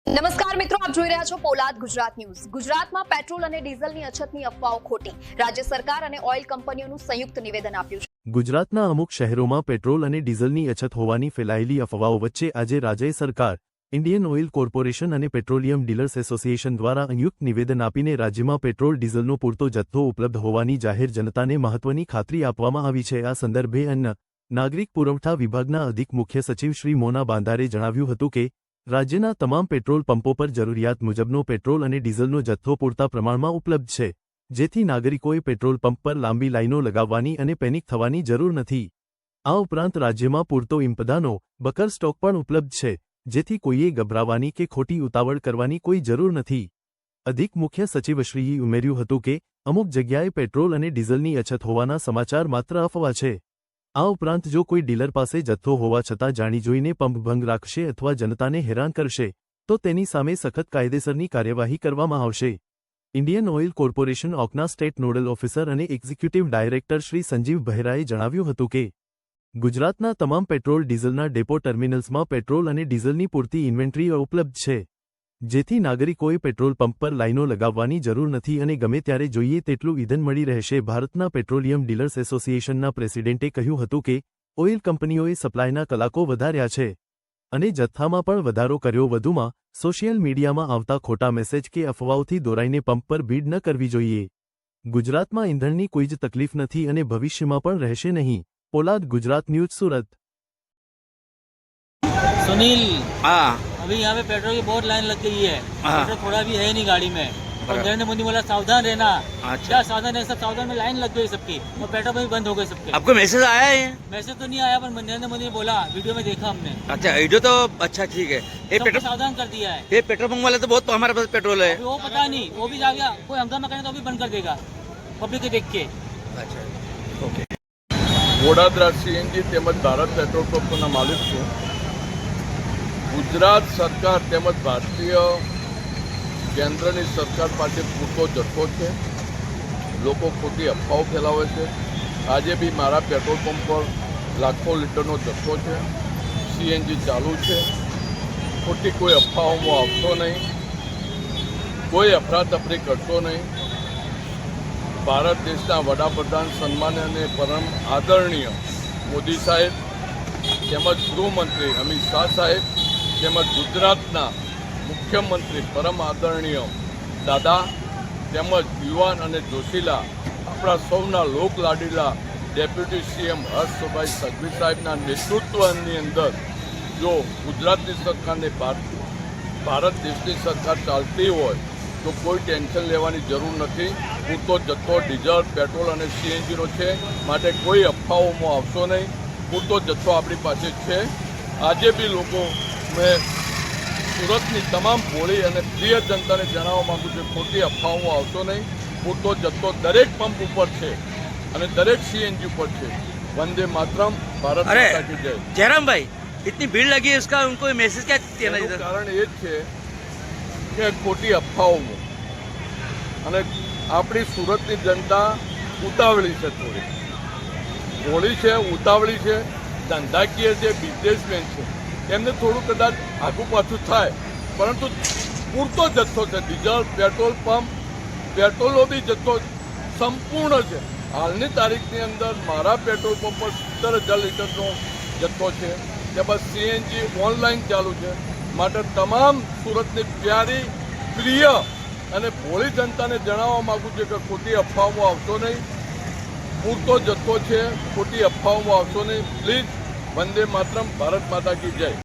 નમસ્કાર મિત્રો, આપ જોઈ રહ્યા છો પોલાદ ગુજરાત ન્યૂઝ। ગુજરાતમાં પેટ્રોલ અને ડીઝલની અછતની અફવાઓ ખોટી। રાજ્ય સરકાર અને ઓઇલ કંપનીઓનું સંયુક્ત નિવેદન આપ્યું છે। ગુજરાતના અમુક શહેરોમાં પેટ્રોલ અને ડીઝલની અછત હોવાની ફેલાયેલી અફવાઓ વચ્ચે આજે રાજ્ય સરકાર, ઇન્ડિયન ઓઇલ કોર્પોરેશન અને પેટ્રોલિયમ ડીલર્સ એસોસિએશન દ્વારા સંયુક્ત નિવેદન આપીને રાજ્યમાં પેટ્રોલ ડીઝલનો પૂરતો જથ્થો ઉપલબ્ધ હોવાની જાહેર જનતાને મહત્વની ખાતરી આપવામાં આવી છે। આ સંદર્ભે અન્ન નાગરિક પુરવઠા વિભાગના અધિક મુખ્ય સચિવ શ્રી મોના બાંધારે જણાવ્યું હતું કે રાજ્યના તમામ પેટ્રોલ પંપો પર જરૂરિયાત મુજબનો પેટ્રોલ અને ડીઝલનો જથ્થો પૂરતા પ્રમાણમાં ઉપલબ્ધ છે, જેથી નાગરિકોએ પેટ્રોલ પંપ પર લાંબી લાઈનો લગાવવાની અને પેનિક થવાની જરૂર નથી। આ ઉપરાંત રાજ્યમાં પૂરતો ઇંપદાનો બકર સ્ટોક પણ ઉપલબ્ધ છે, જેથી કોઈએ ગભરાવાની કે ખોટી ઉતાવળ કરવાની કોઈ જરૂર નથી। અધિક મુખ્ય સચિવશ્રીએ ઉમેર્યું હતું કે અમુક જગ્યાએ પેટ્રોલ અને ડીઝલની અછત હોવાના સમાચાર માત્ર અફવા છે। આ ઉપરાંત જો કોઈ ડીલર પાસે જથ્થો હોવા છતાં જાણી જોઈને પંપ ભંગ રાખશે અથવા જનતાને હેરાન કરશે તો તેની સામે સખત કાયદેસરની કાર્યવાહી કરવામાં આવશે। ઇન્ડિયન ઓઇલ કોર્પોરેશન ઓકના સ્ટેટ નોડલ ઓફિસર અને એક્ઝિક્યુટિવ ડાયરેક્ટર શ્રી સંજીવ બહેરાએ જણાવ્યું હતું કે ગુજરાતના તમામ પેટ્રોલ ડીઝલના ડેપો ટર્મિનલ્સમાં પેટ્રોલ અને ડીઝલની પૂરતી ઇન્વેન્ટરી ઉપલબ્ધ છે, જેથી નાગરિકોએ પેટ્રોલ પંપ પર લાઈનો લગાવવાની જરૂર નથી અને ગમે ત્યારે જોઈએ તેટલું ઈંધણ મળી રહેશે। ભારતના પેટ્રોલિયમ ડીલર્સ એસોસિએશનના પ્રેસિડેન્ટે કહ્યું હતું કે ઓઇલ કંપનીઓએ સપ્લાયના કલાકો વધાર્યા છે અને જથ્થામાં પણ વધારો કર્યો। વધુમાં સોશિયલ મીડિયામાં આવતા ખોટા મેસેજ કે અફવાઓથી દોરાઈને પંપ પર ભીડ ન કરવી જોઈએ। ગુજરાતમાં ઈંધણની કોઈ જ તકલીફ નથી અને ભવિષ્યમાં પણ રહેશે નહીં। પોલાદ ગુજરાત ન્યૂઝ, સુરત। सुनील, हाँ अभी यहाँ पे पेट्रोल की बहुत लाइन लग गई है। हाँ। पेट्रोल थोड़ा भी है नहीं गाड़ी में। और नरेंद्र मोदी बोला सावधान रहना। अच्छा। क्या सावधान है, सब सावधान में लाइन लग गई सबकी और पेट्रोल भी बंद हो गए सबके। आपको मैसेज आया है? मैसेज तो नहीं आया पर नरेंद्र मोदी ने बोला, वीडियो में देखा हमने। अच्छा, वीडियो तो अच्छा ठीक है। ये सबको पेट्रोल सावधान कर दिया है। ये पेट्रोल पंप वाले तो बहुत हमारे पास पेट्रोल है। अभी वो पता नहीं, वो भी जा गया, कोई हंगामा करे तो भी बंद कर देगा पब्लिक के देख के। अच्छा, ओके। વડોદરા સીએનજી તેમજ ભારત પેટ્રોલ પંપના માલિક છું। ગુજરાત સરકાર તેમજ ભારતીય કેન્દ્રની સરકાર પાસે પૂરતો જથ્થો છે। લોકો ખોટી અફવાઓ ફેલાવે છે। આજે બી મારા પેટ્રોલ પંપ પર લાખો લીટરનો જથ્થો છે, સીએનજી ચાલુ છે। ખોટી કોઈ અફવાઓમાં આવશો નહીં, કોઈ અફરાતફરી કરશો નહીં। ભારત દેશના વડાપ્રધાન સન્માન્ય અને પરમ આદરણીય મોદી સાહેબ તેમજ ગૃહમંત્રી અમિત શાહ સાહેબ તેમજ ગુજરાતના મુખ્યમંત્રી પરમ આદરણીય દાદા તેમજ યુવાન અને જોશીલા આપણા સૌના લોકલાડીલા ડેપ્યુટી સીએમ હર્ષભાઈ સંઘવી સાહેબના નેતૃત્વની અંદર જો ગુજરાતની સરકારને ભારત દેશની સરકાર ચાલતી હોય તો કોઈ ટેન્શન લેવાની જરૂર નથી। પૂરતો જથ્થો ડીઝલ, પેટ્રોલ અને સીએનજીનો છે, માટે કોઈ અફવાઓમાં આવશો નહીં। પૂરતો જથ્થો આપણી પાસે છે। આજે બી લોકો મેં સુરતની તમામ ભોળી અને પ્રિય જનતાને જણાવવા માગું છું, ખોટી અફવાઓમાં આવશો નહીં। પૂરતો જથ્થો દરેક પંપ ઉપર છે અને દરેક સીએનજી ઉપર છે। વંદે માતરમ, ભારત માતા કી જય। जयराम भाई, इतनी भीड़ लगी है, इसका उनको मैसेज क्या देना એનું चाहिए? કારણ એ જ છે કે ખોટી અફવાઓમાં અને આપણી સુરતની જનતા ઉતાવળી છે, થોડી ભોળી છે, ઉતાવળી છે, ધંધાકીય છે, બિઝનેસમેન છે, એમને થોડું કદાચ આગું પાછું થાય, પરંતુ પૂરતો જથ્થો છે। ડીઝલ, પેટ્રોલ પંપ, પેટ્રોલનો બી જથ્થો સંપૂર્ણ છે। હાલની તારીખની અંદર મારા પેટ્રોલ પંપ પર 17,000 લીટરનો જથ્થો છે, તેમજ સીએનજી ઓનલાઈન ચાલુ છે। માટે તમામ સુરતની પ્યારી, પ્રિય અને ભોળી જનતાને જણાવવા માગું છું કે ખોટી અફવાઓમાં આવશો નહીં। પૂરતો જથ્થો છે, ખોટી અફવાઓમાં આવશો નહીં। પ્લીઝ, વંદે માતરમ, ભારત માતા કી જય।